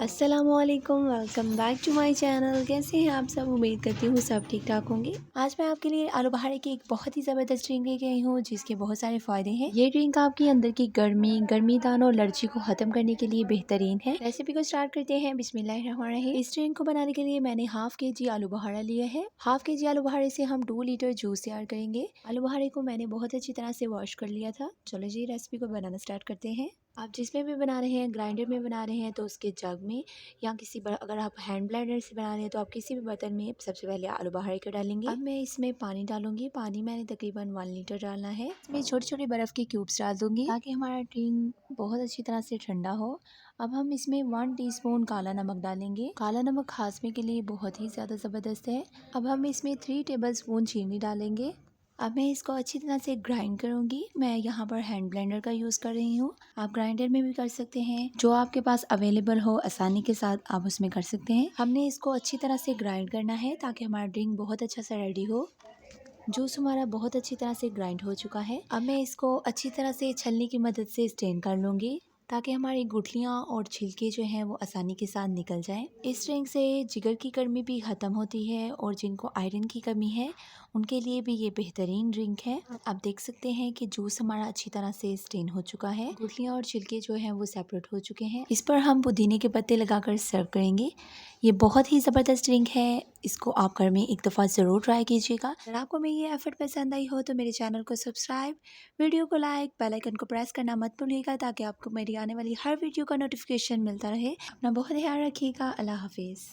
अस्सलामुअलैकुम, welcome back to my channel. कैसे हैं आप सब? उम्मीद करती हूँ सब ठीक ठाक होंगे। आज मैं आपके लिए आलू बखारे की एक बहुत ही ज़बरदस्त ड्रिंक लेके आई हूँ जिसके बहुत सारे फ़ायदे हैं। ये ड्रिंक आपके अंदर की गर्मी दान और एलर्जी को ख़त्म करने के लिए बेहतरीन है। रेसिपी को स्टार्ट करते हैं। बिस्मिल्लाहिर्रहमानिर्रहीम। इस ड्रिंक को बनाने के लिए मैंने हाफ KG आलू बखारा लिया है। हाफ KG आलू बखारे से हम 2 लीटर जूस तैयार करेंगे। आलू बखारे को मैंने बहुत अच्छी तरह से वॉश कर लिया था। चलो जी रेसिपी को बनाना स्टार्ट करते हैं। आप जिसमें भी बना रहे हैं, ग्राइंडर में बना रहे हैं तो उसके जग में या अगर आप हैंड ब्लेंडर से बना रहे हैं तो आप किसी भी बर्तन में सबसे पहले आलू बखारे को डालेंगे। अब मैं इसमें पानी डालूंगी। पानी मैंने तकरीबन 1 लीटर डालना है। इसमें छोटे छोटे बर्फ़ के क्यूब्स डाल दूंगी ताकि हमारा ड्रिंक बहुत अच्छी तरह से ठंडा हो। अब हम इसमें 1 टीस्पून काला नमक डालेंगे। काला नमक खांसने के लिए बहुत ही ज़्यादा ज़बरदस्त है। अब हम इसमें 3 टेबल स्पून चीनी डालेंगे। अब मैं इसको अच्छी तरह से ग्राइंड करूंगी। मैं यहाँ पर हैंड ब्लेंडर का यूज़ कर रही हूँ। आप ग्राइंडर में भी कर सकते हैं, जो आपके पास अवेलेबल हो आसानी के साथ आप उसमें कर सकते हैं। हमने इसको अच्छी तरह से ग्राइंड करना है ताकि हमारा ड्रिंक बहुत अच्छा सा रेडी हो। जूस हमारा बहुत अच्छी तरह से ग्राइंड हो चुका है। अब मैं इसको अच्छी तरह से छलनी की मदद से स्ट्रेन कर लूँगी ताकि हमारी गुठलियाँ और छिलके जो हैं वो आसानी के साथ निकल जाएं। इस ड्रिंक से जिगर की गर्मी भी ख़त्म होती है और जिनको आयरन की कमी है उनके लिए भी ये बेहतरीन ड्रिंक है। आप देख सकते हैं कि जूस हमारा अच्छी तरह से स्टेन हो चुका है। गुठलियाँ और छिलके जो हैं वो सेपरेट हो चुके हैं। इस पर हम पुदीने के पत्ते लगाकर सर्व करेंगे। ये बहुत ही ज़बरदस्त ड्रिंक है। इसको आप घर में एक दफ़ा ज़रूर ट्राई कीजिएगा। अगर आपको मेरी ये एफर्ट पसंद आई हो तो मेरे चैनल को सब्सक्राइब, वीडियो को लाइक, बेल आइकन को प्रेस करना मत भूलिएगा ताकि आपको मेरी आने वाली हर वीडियो का नोटिफिकेशन मिलता रहे। अपना बहुत ध्यान रखिएगा। अल्लाह हाफिज़।